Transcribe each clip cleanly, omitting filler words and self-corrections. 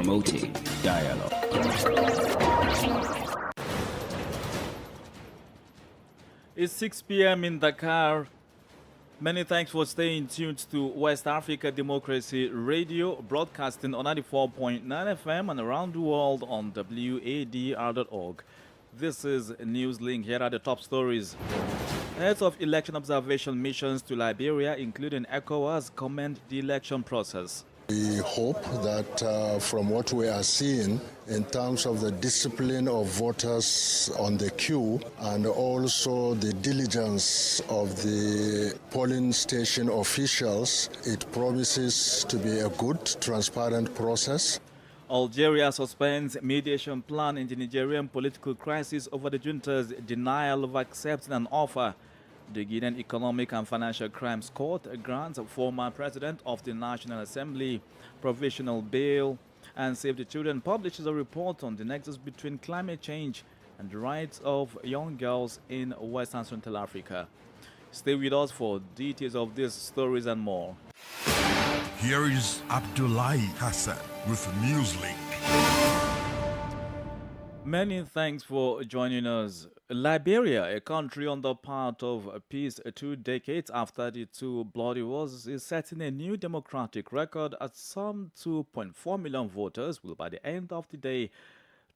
promoting dialogue. It's 6 p.m. in Dakar. Many thanks for staying tuned to West Africa Democracy Radio, broadcasting on 94.9 FM and around the world on WADR.org. This is Newslink. Here are the top stories. Heads of election observation missions to Liberia, including ECOWAS, commend the election process. We hope that from what we are seeing in terms of the discipline of voters on the queue and also the diligence of the polling station officials, it promises to be a good, transparent process. Algeria suspends mediation plan in the Nigerian political crisis over the junta's denial of accepting an offer. The Guinean Economic and Financial Crimes Court grants former President of the National Assembly provisional bail, and Save the Children publishes a report on the nexus between climate change and the rights of young girls in Western Central Africa. Stay with us for details of these stories and more. Here is Abdullahi Hassan with Newslink. Many thanks for joining us. Liberia, a country on the path of peace 2 decades after the two bloody wars, is setting a new democratic record as some 2.4 million voters will, by the end of the day,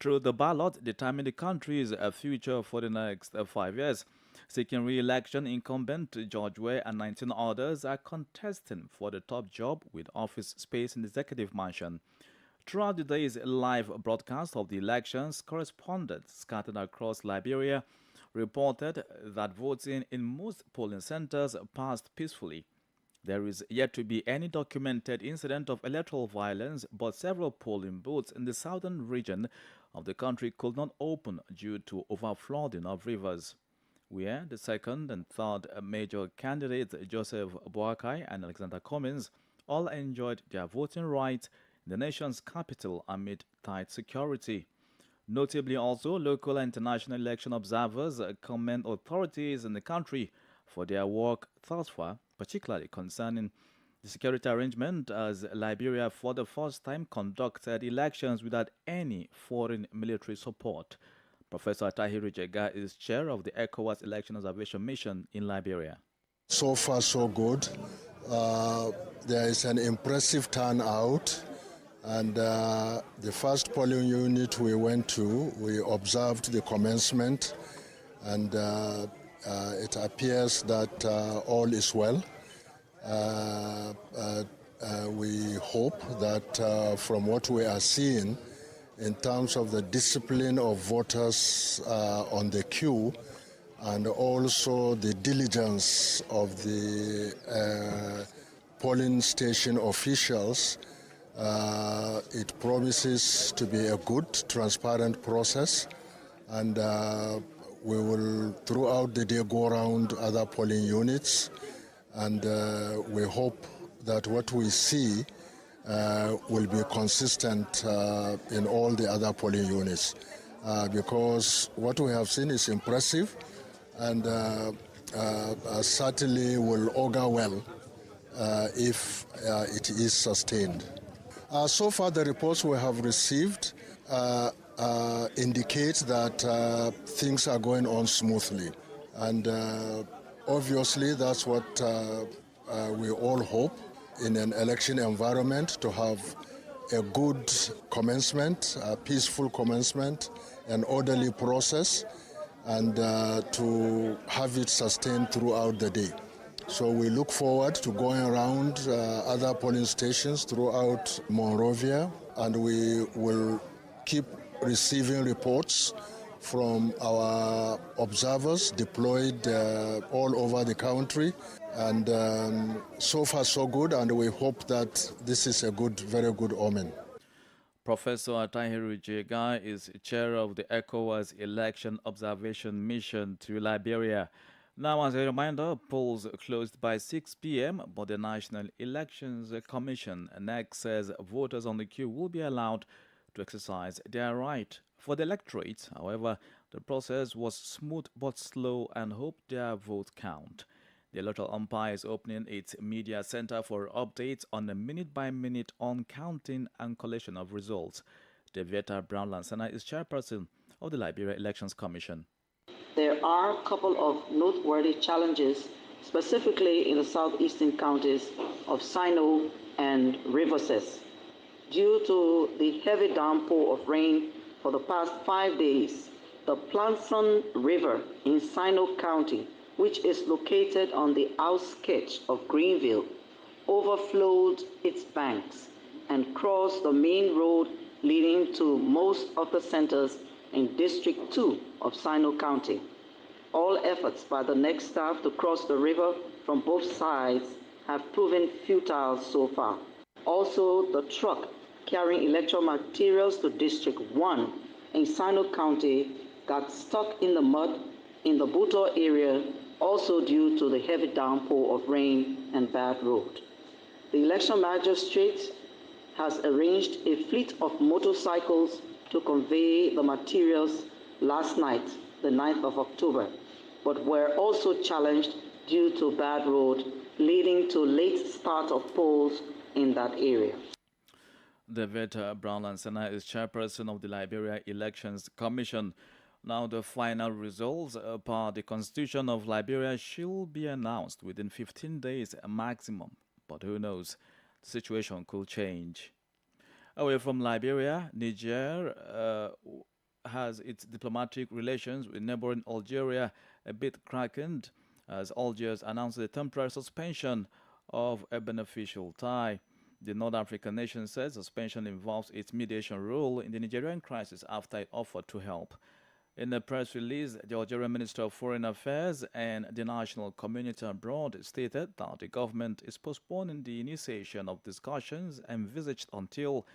through the ballot, determine the country's future for the next 5 years. Seeking re-election, incumbent George Weah and 19 others are contesting for the top job with office space in the executive mansion. Throughout the day's live broadcast of the elections, correspondents scattered across Liberia reported that voting in most polling centers passed peacefully. There is yet to be any documented incident of electoral violence, but several polling booths in the southern region of the country could not open due to overflowing of rivers. Where the second and third major candidates, Joseph Boakai and Alexander Cummins, all enjoyed their voting rights in the nation's capital amid tight security. Notably also, local and international election observers commend authorities in the country for their work thus far, particularly concerning the security arrangement, as Liberia for the first time conducted elections without any foreign military support. Professor Tahiru Jega is chair of the ECOWAS Election Observation Mission in Liberia. So far, so good. There is an impressive turnout. And the first polling unit we went to, we observed the commencement, and it appears that all is well. We hope that from what we are seeing in terms of the discipline of voters on the queue and also the diligence of the polling station officials, it promises to be a good, transparent process, and we will throughout the day go around other polling units, and we hope that what we see will be consistent in all the other polling units, because what we have seen is impressive and certainly will augur well if it is sustained. So far, the reports we have received indicate that things are going on smoothly. And obviously, that's what we all hope in an election environment, to have a good commencement, a peaceful commencement, an orderly process, and to have it sustained throughout the day. So we look forward to going around other polling stations throughout Monrovia, and we will keep receiving reports from our observers deployed all over the country. And so far so good, and we hope that this is a good, very good omen. Professor Tahiru Jega is chair of the ECOWAS Election Observation Mission to Liberia. Now, as a reminder, polls closed by 6 p.m., but the National Elections Commission next says voters on the queue will be allowed to exercise their right. For the electorate, however, the process was smooth but slow and hope their vote count. The electoral umpire is opening its media center for updates on a minute-by-minute on counting and collation of results. Deviata Brown-Lansana is chairperson of the Liberia Elections Commission. There are a couple of noteworthy challenges, specifically in the southeastern counties of Sino and Rivers. Due to the heavy downpour of rain for the past 5 days, the Planson River in Sino County, which is located on the outskirts of Greenville, overflowed its banks and crossed the main road leading to most of the centers in District 2 of Sino County. All efforts by the NEC staff to cross the river from both sides have proven futile so far. Also, the truck carrying electoral materials to District 1 in Sino County got stuck in the mud in the Butor area, also due to the heavy downpour of rain and bad road. The election magistrate has arranged a fleet of motorcycles to convey the materials last night, the 9th of October, but were also challenged due to bad road, leading to late start of polls in that area. Deviata Brown-Lansana is chairperson of the Liberia Elections Commission. Now the final results per the Constitution of Liberia should be announced within 15 days maximum. But who knows, the situation could change. Away from Liberia, Niger has its diplomatic relations with neighboring Algeria a bit crackened as Algiers announced a temporary suspension of a beneficial tie. The North African nation says suspension involves its mediation role in the Nigerian crisis after it offered to help. In a press release, the Algerian Minister of Foreign Affairs and the national community abroad stated that the government is postponing the initiation of discussions envisaged until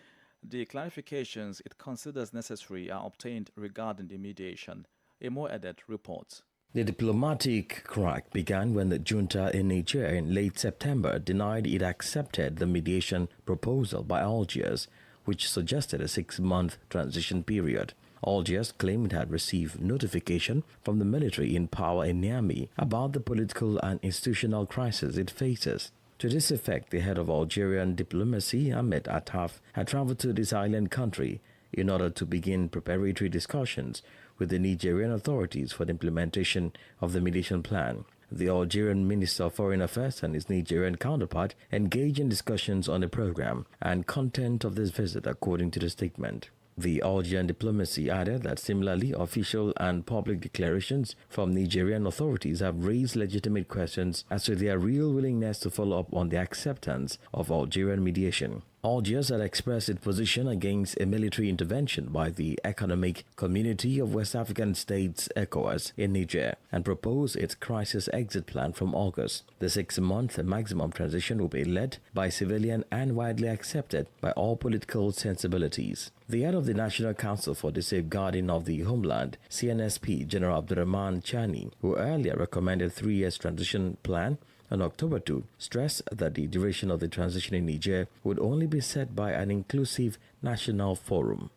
the clarifications it considers necessary are obtained regarding the mediation. Emo Edet reports. The diplomatic crack began when the junta in Niger in late September denied it accepted the mediation proposal by Algiers, which suggested a 6-month transition period. Algiers claimed it had received notification from the military in power in Niamey about the political and institutional crisis it faces. To this effect, the head of Algerian diplomacy, Ahmed Attaf, had traveled to this island country in order to begin preparatory discussions with the Nigerian authorities for the implementation of the mediation plan. The Algerian Minister of Foreign Affairs and his Nigerian counterpart engaged in discussions on the program and content of this visit, according to the statement. The Algerian diplomacy added that similarly, official and public declarations from Nigerian authorities have raised legitimate questions as to their real willingness to follow up on the acceptance of Algerian mediation. Algiers had expressed its position against a military intervention by the Economic Community of West African States, ECOWAS, in Niger, and proposed its crisis exit plan from August. The 6-month maximum transition will be led by civilian and widely accepted by all political sensibilities. The head of the National Council for the Safeguarding of the Homeland, CNSP, General Abdurrahman Chani, who earlier recommended 3 years transition plan, on October 2, stressed that the duration of the transition in Niger would only be set by an inclusive national forum.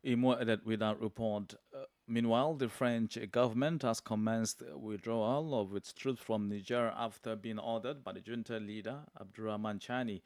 Emo Edet with that report. Meanwhile, the French government has commenced withdrawal of its troops from Niger after being ordered by the junta leader, Abdurrahman Chani.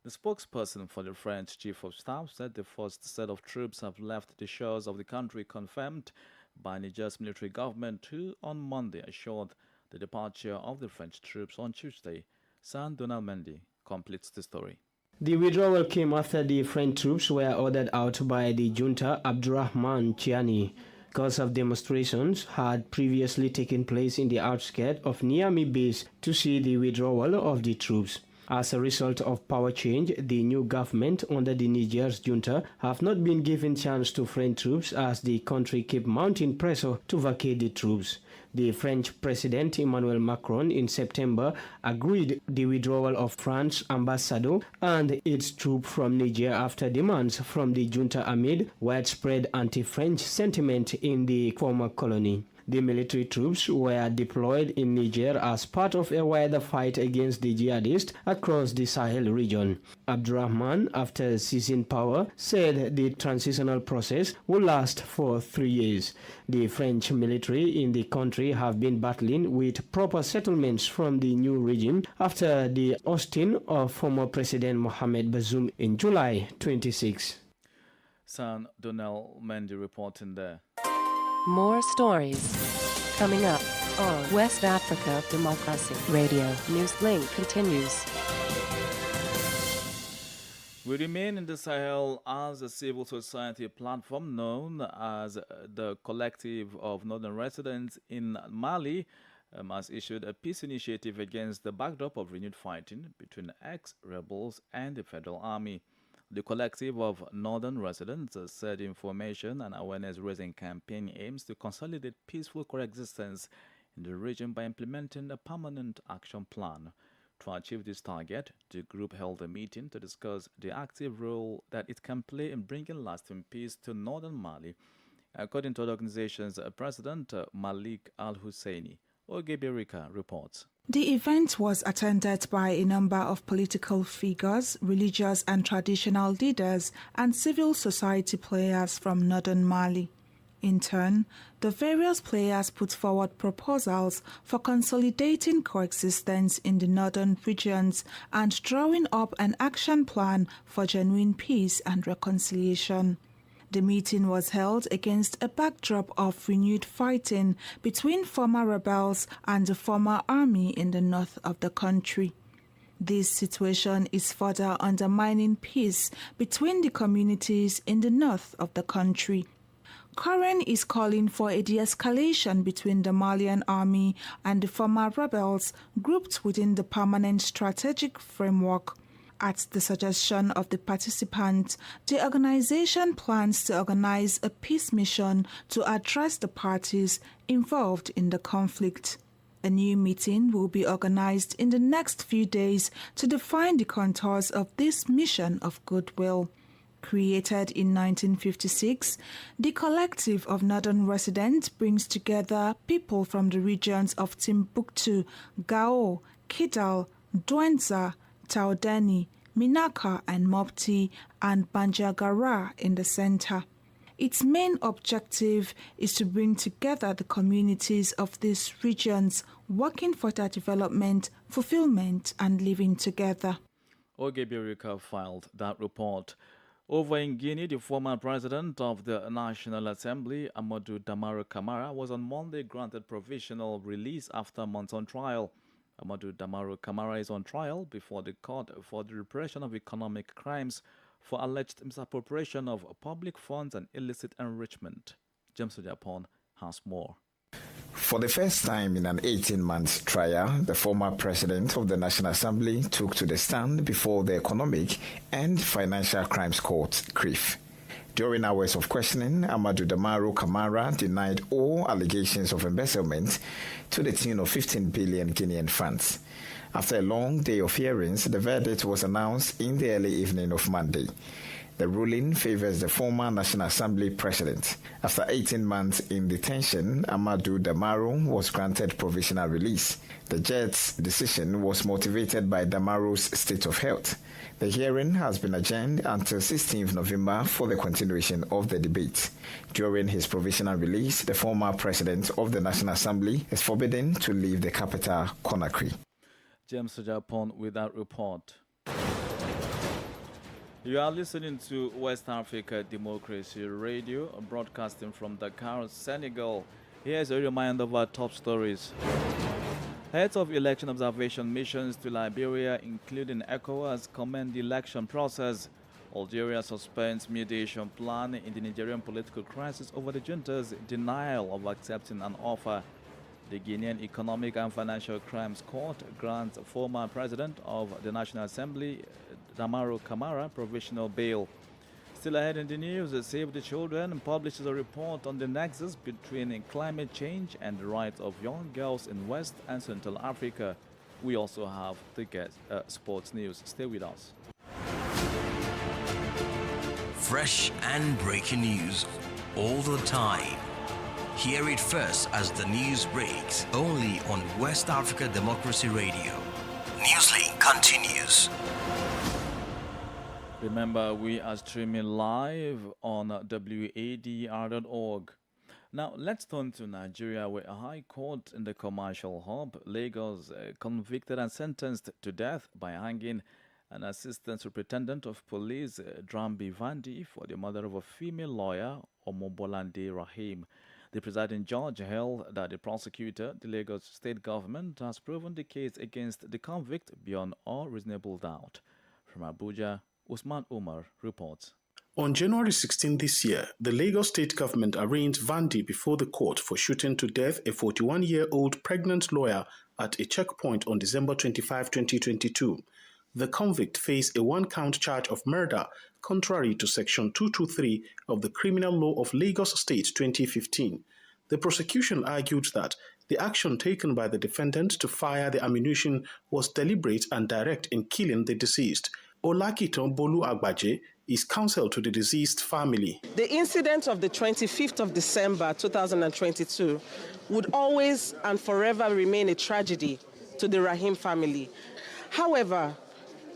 The spokesperson for the French Chief of Staff said the first set of troops have left the shores of the country, confirmed by Niger's military government, who on Monday assured the departure of the French troops on Tuesday. San Donald Mendy completes the story. The withdrawal came after the French troops were ordered out by the junta Abdurrahman Chiani. Scores of demonstrations had previously taken place in the outskirts of Niamey base to see the withdrawal of the troops. As a result of power change, the new government under the Niger's junta have not been given chance to French troops as the country keep mounting pressure to vacate the troops. The French President Emmanuel Macron in September agreed the withdrawal of France's ambassador and its troops from Niger after demands from the junta amid widespread anti-French sentiment in the former colony. The military troops were deployed in Niger as part of a wider fight against the jihadists across the Sahel region. Abdurrahman, after seizing power, said the transitional process will last for 3 years. The French military in the country have been battling with proper settlements from the new regime after the ousting of former President Mohamed Bazoum in July 26. San Donel Mendy reporting there. More stories coming up on West Africa Democracy Radio. Newslink continues. We remain in the Sahel as a civil society platform known as the Collective of Northern Residents in Mali has issued a peace initiative against the backdrop of renewed fighting between ex-rebels and the Federal Army. The Collective of Northern Residents said information and awareness-raising campaign aims to consolidate peaceful coexistence in the region by implementing a permanent action plan. To achieve this target, the group held a meeting to discuss the active role that it can play in bringing lasting peace to northern Mali, according to the organization's president, Malik Al-Husseini. Ogebirika reports. The event was attended by a number of political figures, religious and traditional leaders, and civil society players from northern Mali. In turn, the various players put forward proposals for consolidating coexistence in the northern regions and drawing up an action plan for genuine peace and reconciliation. The meeting was held against a backdrop of renewed fighting between former rebels and the former army in the north of the country. This situation is further undermining peace between the communities in the north of the country. Karen is calling for a de-escalation between the Malian army and the former rebels grouped within the permanent strategic framework. At the suggestion of the participants, the organization plans to organize a peace mission to address the parties involved in the conflict. A new meeting will be organized in the next few days to define the contours of this mission of goodwill. Created in 1956, the Collective of Northern Residents brings together people from the regions of Timbuktu, Gao, Kidal, Douentza, Taodani, Minaka and Mopti, and Banjargara in the center. Its main objective is to bring together the communities of these regions, working for their development, fulfillment, and living together. Ogebirika filed that report. Over in Guinea, the former president of the National Assembly, Amadou Damaro Camara, was on Monday granted provisional release after months on trial. Amadou Damaro Camara is on trial before the court for the repression of economic crimes for alleged misappropriation of public funds and illicit enrichment. James Ojapon has more. For the first time in an 18-month trial, the former president of the National Assembly took to the stand before the Economic and Financial Crimes Court, CRIF. During hours of questioning, Amadou Damaro Camara denied all allegations of embezzlement to the tune of 15 billion Guinean francs. After a long day of hearings, the verdict was announced in the early evening of Monday. The ruling favors the former National Assembly president. After 18 months in detention, Amadou Damaro was granted provisional release. The judge's decision was motivated by Damaro's state of health. The hearing has been adjourned until 16th November for the continuation of the debate. During his provisional release, the former president of the National Assembly is forbidden to leave the capital, Conakry. James Ojapon with that report. You are listening to West Africa Democracy Radio, broadcasting from Dakar, Senegal. Here's a reminder of our top stories. Heads of election observation missions to Liberia, including ECOWAS, commend the election process. Algeria suspends mediation plan in the Nigerian political crisis over the junta's denial of accepting an offer. The Guinean Economic and Financial Crimes Court grants former president of the National Assembly, Damaro Camara, provisional bail. Still ahead in the news, Save the Children publishes a report on the nexus between climate change and the rights of young girls in West and Central Africa. We also have the sports news. Stay with us. Fresh and breaking news all the time. Hear it first as the news breaks, only on West Africa Democracy Radio. Newslink continues. Remember, we are streaming live on WADR.org. Now, let's turn to Nigeria, where a high court in the commercial hub, Lagos, convicted and sentenced to death by hanging an assistant superintendent of police, Drambi Vandi, for the murder of a female lawyer, Omobolande Rahim. The presiding judge held that the prosecutor, the Lagos state government, has proven the case against the convict beyond all reasonable doubt. From Abuja, Usman Umar reports. On January 16 this year, the Lagos state government arraigned Vandi before the court for shooting to death a 41-year-old pregnant lawyer at a checkpoint on December 25, 2022. The convict faced a one-count charge of murder, contrary to Section 223 of the Criminal Law of Lagos State 2015. The prosecution argued that the action taken by the defendant to fire the ammunition was deliberate and direct in killing the deceased. Olakiton Bolu Agbaje is counsel to the deceased family. The incident of the 25th of December 2022 would always and forever remain a tragedy to the Rahim family. However,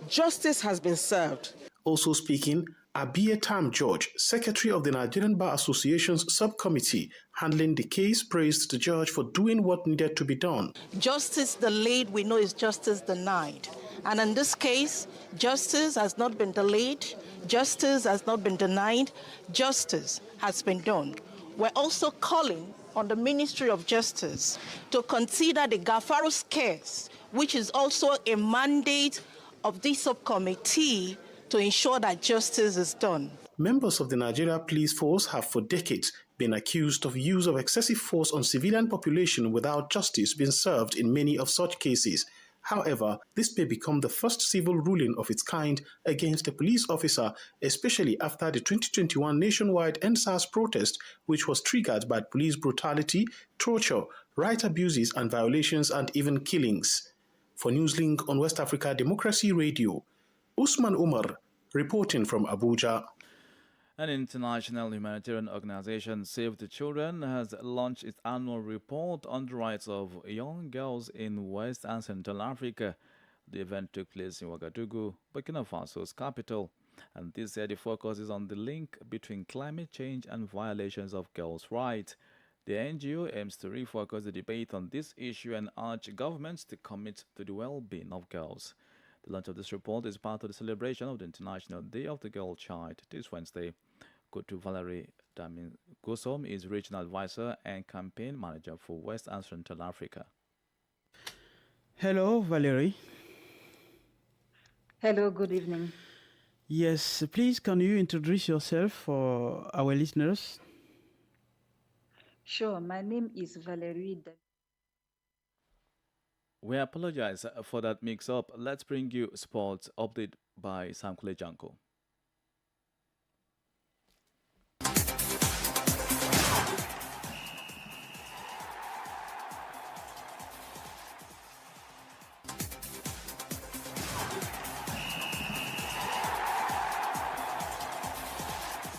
justice has been served. Also speaking, Abiye Tam George, Secretary of the Nigerian Bar Association's subcommittee handling the case, praised the judge for doing what needed to be done. Justice delayed, we know, is justice denied. And in this case, justice has not been delayed, justice has not been denied, justice has been done. We're also calling on the Ministry of Justice to consider the Gafaros case, which is also a mandate of this subcommittee to ensure that justice is done. Members of the Nigeria Police Force have for decades been accused of use of excessive force on civilian population without justice being served in many of such cases. However, this may become the first civil ruling of its kind against a police officer, especially after the 2021 nationwide EndSARS protest, which was triggered by police brutality, torture, right abuses and violations, and even killings. For Newslink on West Africa Democracy Radio, Usman Umar reporting from Abuja. An international humanitarian organization, Save the Children, has launched its annual report on the rights of young girls in West and Central Africa. The event took place in Ouagadougou, Burkina Faso's capital, and this year the focus is on the link between climate change and violations of girls' rights. The NGO aims to refocus the debate on this issue and urge governments to commit to the well-being of girls. The launch of this report is part of the celebration of the International Day of the Girl Child this Wednesday. Kotu Valerie Damin Gosom is Regional Advisor and Campaign Manager for West and Central Africa. Hello, Valerie. Hello, good evening. Yes, please can you introduce yourself for our listeners? Sure, my name is Valerie. We apologize for that mix-up. Let's bring you sports update by Sam Klejanko.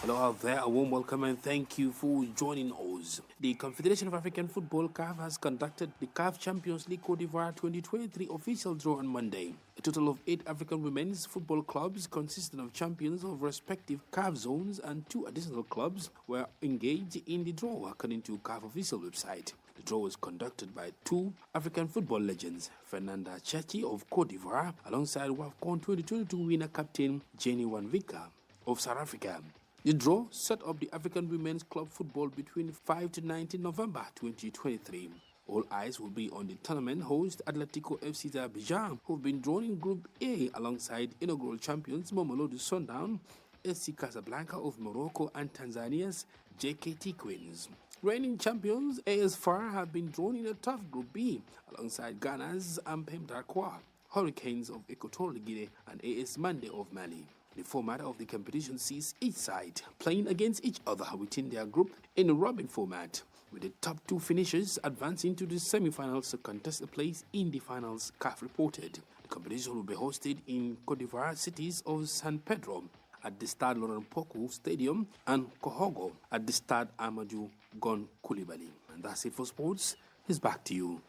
Hello out there, a warm welcome and thank you for joining us. The Confederation of African Football (CAF) has conducted the CAF Champions League Côte d'Ivoire 2023 official draw on Monday. A total of 8 African women's football clubs consisting of champions of respective CAF zones and 2 additional clubs were engaged in the draw according to CAF official website. The draw was conducted by 2 African football legends, Fernanda Chechi of Côte d'Ivoire alongside WAFCON 2022 winner captain Jenny Wanvika of South Africa. The draw set up the African Women's Club football between 5 to 19 November 2023. All eyes will be on the tournament host Atletico FC Abidjan, who have been drawn in Group A alongside inaugural champions Mamelodi Sundown, SC Casablanca of Morocco and Tanzania's JKT Queens. Reigning champions AS FAR have been drawn in a tough Group B alongside Ghana's Ampem Darkwa, Hurricanes of Equatorial Guinea and AS Mande of Mali. The format of the competition sees each side playing against each other within their group in a robin format, with the top 2 finishers advancing to the semi-finals to contest a place in the finals, CAF reported. The competition will be hosted in Côte d'Ivoire cities of San Pedro at the Stade Laurent Pokou Stadium and Kohogo at the Stade Amadou Gon Koulibaly. And that's it for sports. It's back to you.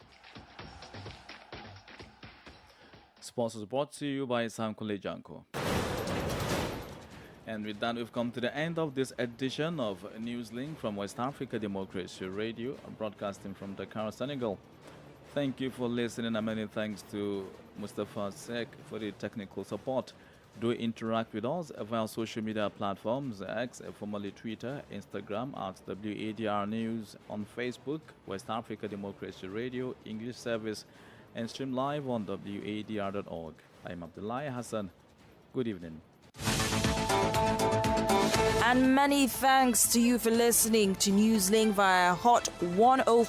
Sports is brought to you by Sam Janko. And with that, we've come to the end of this edition of Newslink from West Africa Democracy Radio, broadcasting from Dakar, Senegal. Thank you for listening, and many thanks to Mustafa Sek for the technical support. Do interact with us via social media platforms, X, formerly Twitter, Instagram, at WADR News, on Facebook, West Africa Democracy Radio, English service, and stream live on WADR.org. I'm Abdullahi Hassan. Good evening. And many thanks to you for listening to Newslink via Hot 105.